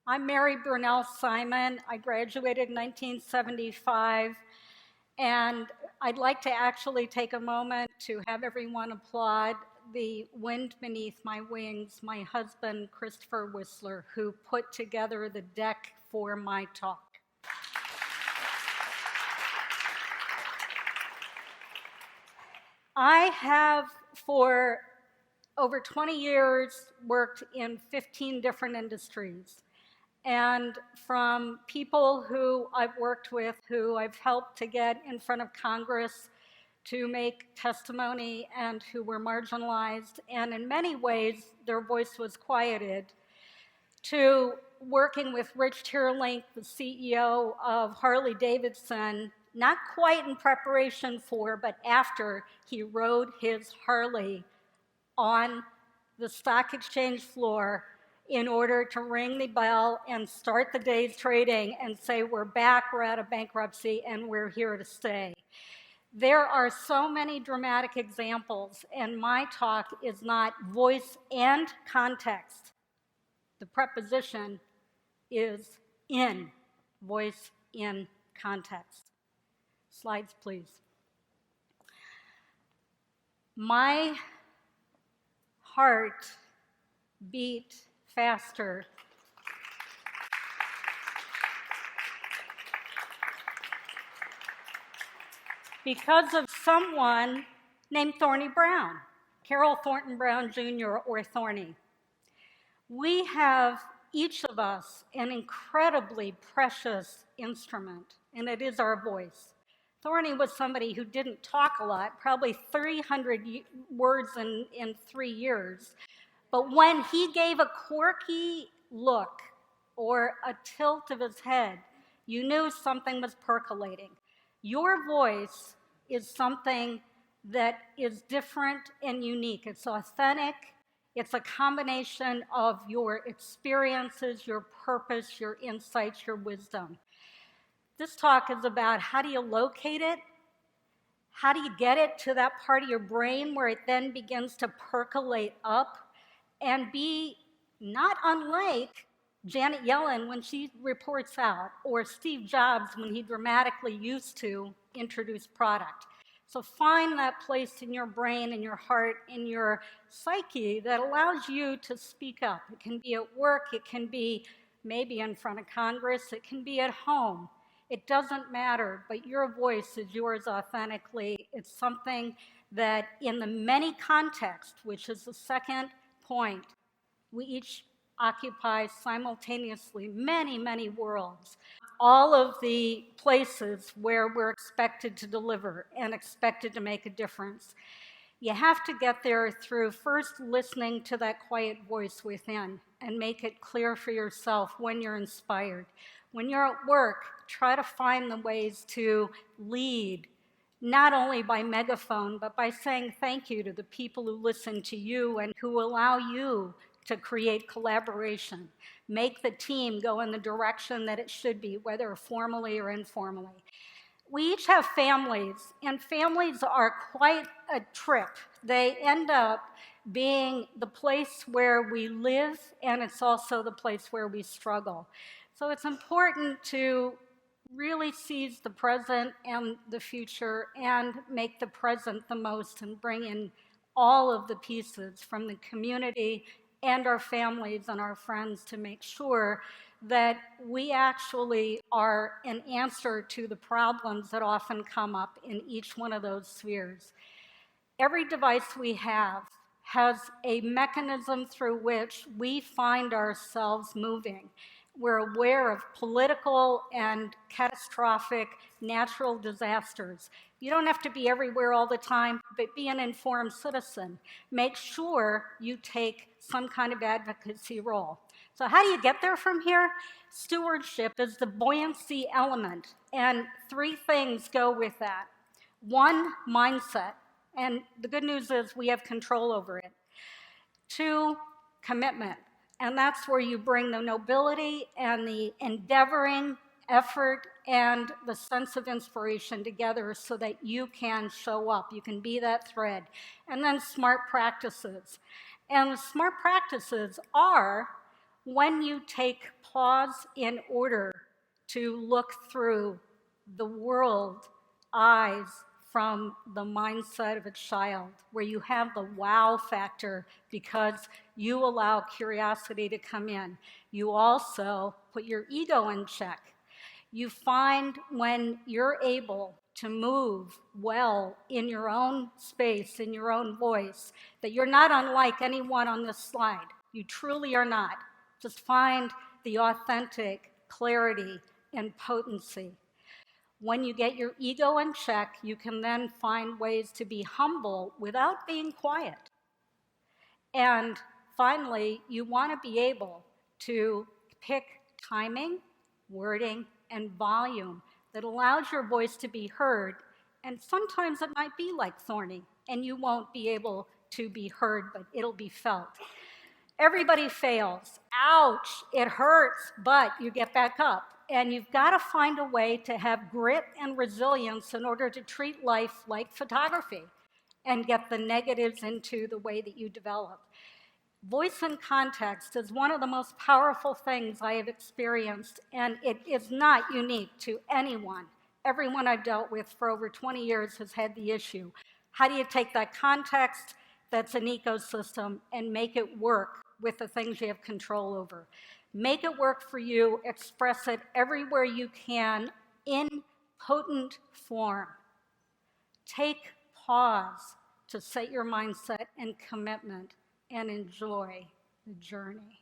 I'm Mary Brunell Simon. I graduated in 1975, and I'd like to actually take a moment to have everyone applaud the wind beneath my wings, my husband, Christopher Whistler, who put together the deck for my talk. I have, for over 20 years, worked in 15 different industries. And from people who I've worked with, who I've helped to get in front of Congress to make testimony and who were marginalized, and in many ways their voice was quieted, to working with Rich Tierlink, the CEO of Harley Davidson, not quite in preparation for, but after he rode his Harley on the stock exchange floor in order to ring the bell and start the day's trading and say, we're back, we're out of bankruptcy, and we're here to stay. There are so many dramatic examples, and my talk is not voice and context. The preposition is in, voice in context. Slides, please. My heart beat faster because of someone named Thorny Brown, Carol Thornton Brown Jr. or Thorny. We have, each of us, an incredibly precious instrument, and it is our voice. Thorny was somebody who didn't talk a lot, probably 300 words in 3 years. But when he gave a quirky look or a tilt of his head, you knew something was percolating. Your voice is something that is different and unique. It's authentic. It's a combination of your experiences, your purpose, your insights, your wisdom. This talk is about how do you locate it? How do you get it to that part of your brain where it then begins to percolate up and be not unlike Janet Yellen when she reports out, or Steve Jobs when he dramatically used to introduce product. So find that place in your brain, in your heart, in your psyche that allows you to speak up. It can be at work, it can be maybe in front of Congress, it can be at home. It doesn't matter, but your voice is yours authentically. It's something that in the many contexts, which is the second point, we each occupy simultaneously many, many worlds. All of the places where we're expected to deliver and expected to make a difference. You have to get there through first listening to that quiet voice within and make it clear for yourself when you're inspired. When you're at work, try to find the ways to lead, not only by megaphone, but by saying thank you to the people who listen to you and who allow you to create collaboration. Make the team go in the direction that it should be, whether formally or informally. We each have families, and families are quite a trip. They end up being the place where we live, and it's also the place where we struggle. So it's important to really seize the present and the future and make the present the most and bring in all of the pieces from the community and our families and our friends to make sure that we actually are an answer to the problems that often come up in each one of those spheres. Every device we have has a mechanism through which we find ourselves moving. We're aware of political and catastrophic natural disasters. You don't have to be everywhere all the time, but be an informed citizen. Make sure you take some kind of advocacy role. So how do you get there from here? Stewardship is the buoyancy element, and 3 things go with that. 1, mindset, and the good news is we have control over it. 2, commitment. And that's where you bring the nobility and the endeavoring effort and the sense of inspiration together so that you can show up. You can be that thread. And then smart practices. And the smart practices are when you take pause in order to look through the world eyes from the mindset of a child, where you have the wow factor because you allow curiosity to come in. You also put your ego in check. You find when you're able to move well in your own space, in your own voice, that you're not unlike anyone on this slide. You truly are not. Just find the authentic clarity and potency. When you get your ego in check, you can then find ways to be humble without being quiet. And finally, you want to be able to pick timing, wording, and volume that allows your voice to be heard. And sometimes it might be like Thorny, and you won't be able to be heard, but it'll be felt. Everybody fails. Ouch, it hurts, but you get back up. And you've got to find a way to have grit and resilience in order to treat life like photography and get the negatives into the way that you develop. Voice and context is one of the most powerful things I have experienced, and it is not unique to anyone. Everyone I've dealt with for over 20 years has had the issue. How do you take that context that's an ecosystem and make it work with the things you have control over? Make it work for you, express it everywhere you can in potent form. Take pause to set your mindset and commitment and enjoy the journey.